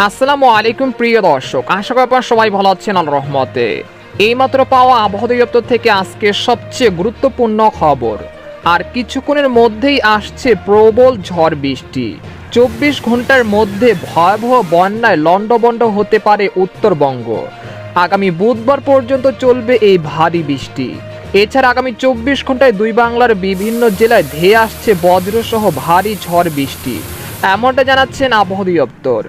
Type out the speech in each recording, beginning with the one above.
আসসালামু আলাইকুম প্রিয় দর্শক, আশা করি আপনারা সবাই ভালো আছেন আল্লাহর রহমতে। এইমাত্র পাওয়া আবহাওয়া দপ্তর থেকে আজকে সবচেয়ে গুরুত্বপূর্ণ খবর। আর কিছুক্ষণের মধ্যেই আসছে প্রবল ঝড় বৃষ্টি। 24 ঘন্টার মধ্যে ভয়াবহ বন্যায় লণ্ডভণ্ড হতে পারে উত্তরবঙ্গ। আগামী বুধবার পর্যন্ত চলবে এই ভারী বৃষ্টি। এছাড়া আগামী 24 ঘন্টায় দুই বাংলার বিভিন্ন জেলায় ধেয়ে আসছে বজ্রসহ ভারী ঝড় বৃষ্টি, এমনটা জানাচ্ছেন আবহাওয়া দপ্তর।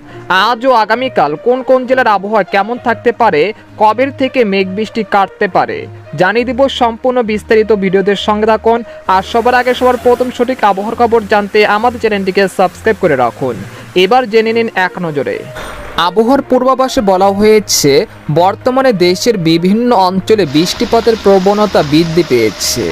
আজ ও আগামীকাল কোন কোন জেলার আবহাওয়া কেমন থাকতে পারে, কবের থেকে মেঘ বৃষ্টি কাটতে পারে, জানিয়ে দিব সম্পূর্ণ বিস্তারিত ভিডিওদের সঙ্গে থাকুন। আর সবার আগে সবার প্রথম সঠিক আবহাওয়ার খবর জানতে আমাদের চ্যানেলটিকে সাবস্ক্রাইব করে রাখুন। এবার জেনে নিন এক নজরে। আবহাওয়ার পূর্বাভাসে বলা হয়েছে, বর্তমানে দেশের বিভিন্ন অঞ্চলে বৃষ্টিপাতের প্রবণতা বৃদ্ধি পেয়েছে।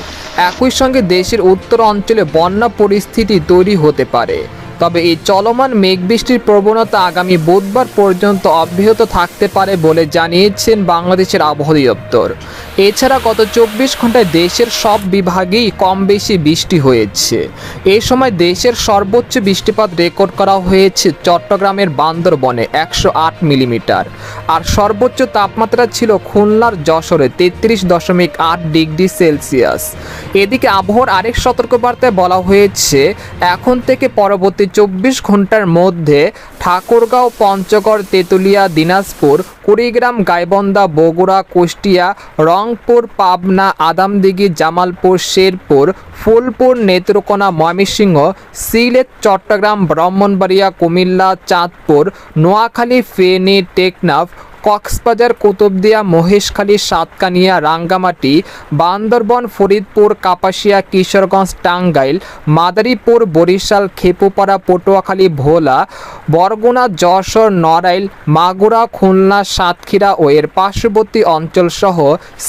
একই সঙ্গে দেশের উত্তর অঞ্চলে বন্যা পরিস্থিতি তৈরি হতে পারে। তবে এই চলমান মেঘবৃষ্টির প্রবণতা আগামী বুধবার পর্যন্ত অব্যাহত থাকতে পারে বলে জানিয়েছেন বাংলাদেশের আবহাওয়া দপ্তর। এছাড়া গত 24 ঘন্টায় দেশের সব বিভাগেই কম বেশি বৃষ্টি হয়েছে। এই সময় দেশের সর্বোচ্চ বৃষ্টিপাত রেকর্ড করা হয়েছে চট্টগ্রামের বান্দরবনে 108 মিলিমিটার। আর সর্বোচ্চ তাপমাত্রা ছিল খুলনার যশোরে 33.8 ডিগ্রি সেলসিয়াস। এদিকে আবহাওয়ার আরেক সতর্কবার্তায় বলা হয়েছে, এখন থেকে পরবর্তী 24 ঘন্টার মধ্যে ঠাকুরগাঁও, পঞ্চগড়, তেঁতুলিয়া, দিনাজপুর, কুড়িগ্রাম, গাইবান্ধা, বগুড়া, কুষ্টিয়া, রংপুর, পাবনা, আদামদিঘি, জামালপুর, শেরপুর, ফুলপুর, নেত্রকোনা, ময়মনসিংহ, সিলেট, চট্টগ্রাম, ব্রাহ্মণবাড়িয়া, কুমিল্লা, চাঁদপুর, নোয়াখালী, ফেনী, টেকনাফ, কক্সবাজার, কুতুবদিয়া, মহেশখালী, সাতকানিয়া, রাঙ্গামাটি, বান্দরবন, ফরিদপুর, কাপাসিয়া, কিশোরগঞ্জ, টাঙ্গাইল, মাদারীপুর, বরিশাল, খেপুপাড়া, পটুয়াখালী, ভোলা, বরগুনা, যশোর, নড়াইল, মাগুরা, খুলনা, সাতক্ষীরা ও এর পার্শ্ববর্তী অঞ্চলসহ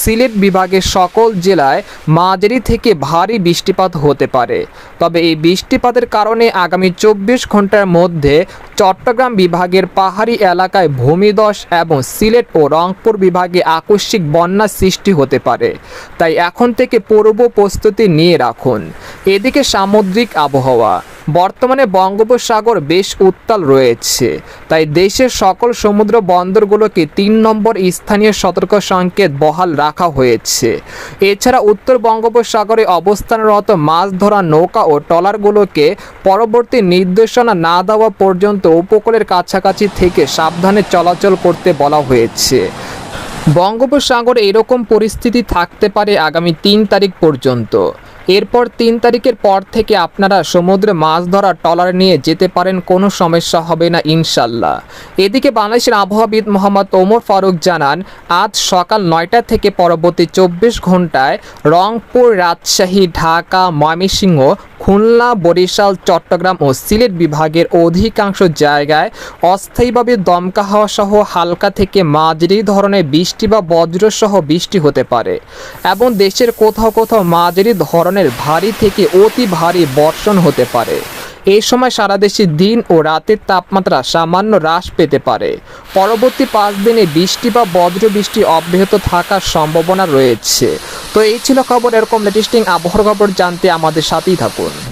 সিলেট বিভাগের সকল জেলায় মাঝারি থেকে ভারী বৃষ্টিপাত হতে পারে। তবে এই বৃষ্টিপাতের কারণে আগামী 24 ঘন্টার মধ্যে চট্টগ্রাম বিভাগের পাহাড়ি এলাকায় ভূমিধস এবং সিলেট ও রংপুর বিভাগে আকস্মিক বন্যা সৃষ্টি হতে পারে। তাই এখন থেকে পূর্ব প্রস্তুতি নিয়ে রাখুন। এদিকে সামুদ্রিক আবহাওয়া। বর্তমানে বঙ্গোপসাগর বেশ উত্তাল রয়েছে, তাই দেশের সকল সমুদ্র বন্দরগুলোকে 3 নম্বর স্থানীয় সতর্ক সংকেত বহাল রাখা হয়েছে। এছাড়া উত্তর বঙ্গোপসাগরে অবস্থানরত মাছ ধরা নৌকা ও ট্রলারগুলোকে পরবর্তী নির্দেশনা না দেওয়া পর্যন্ত উপকূলের কাছাকাছি থেকে সাবধানে চলাচল করতে বলা হয়েছে। বঙ্গোপসাগরে এরকম পরিস্থিতি থাকতে পারে আগামী 3 তারিখ পর্যন্ত। এরপর 3 তারিখের পর থেকে আপনারা সমুদ্রে মাছ ধরা ট্রলার নিয়ে যেতে পারেন, কোনো সমস্যা হবে না ইনশাল্লাহ। এদিকে বাংলাদেশের আবহাওয়াবিদ মোহাম্মদ ওমর ফারুক জানান, আজ সকাল 9টা থেকে পরবর্তী 24 ঘন্টায় রংপুর, রাজশাহী, ঢাকা, ময়মনসিংহ, খুলনা, বরিশাল, চট্টগ্রাম ও সিলেট বিভাগের অধিকাংশ জায়গায় অস্থায়ীভাবে দমকা হাওয়া সহ হালকা থেকে মাঝারি ধরনের বৃষ্টি বা বজ্রসহ বৃষ্টি হতে পারে এবং দেশের কোথাও কোথাও মাঝারি ধরনের ভারী থেকে অতি ভারী বর্ষণ হতে পারে। এই সময় সারা দেশে দিন ও রাতের তাপমাত্রা সামান্য হ্রাস পেতে পারে। পরবর্তী 5 দিনে বৃষ্টি বা বজ্র বৃষ্টি অব্যাহত থাকার সম্ভাবনা রয়েছে। তো এই ছিল খবর। এরকম লেটেস্টিং আবহাওয়ার খবর জানতে আমাদের সাথেই থাকুন।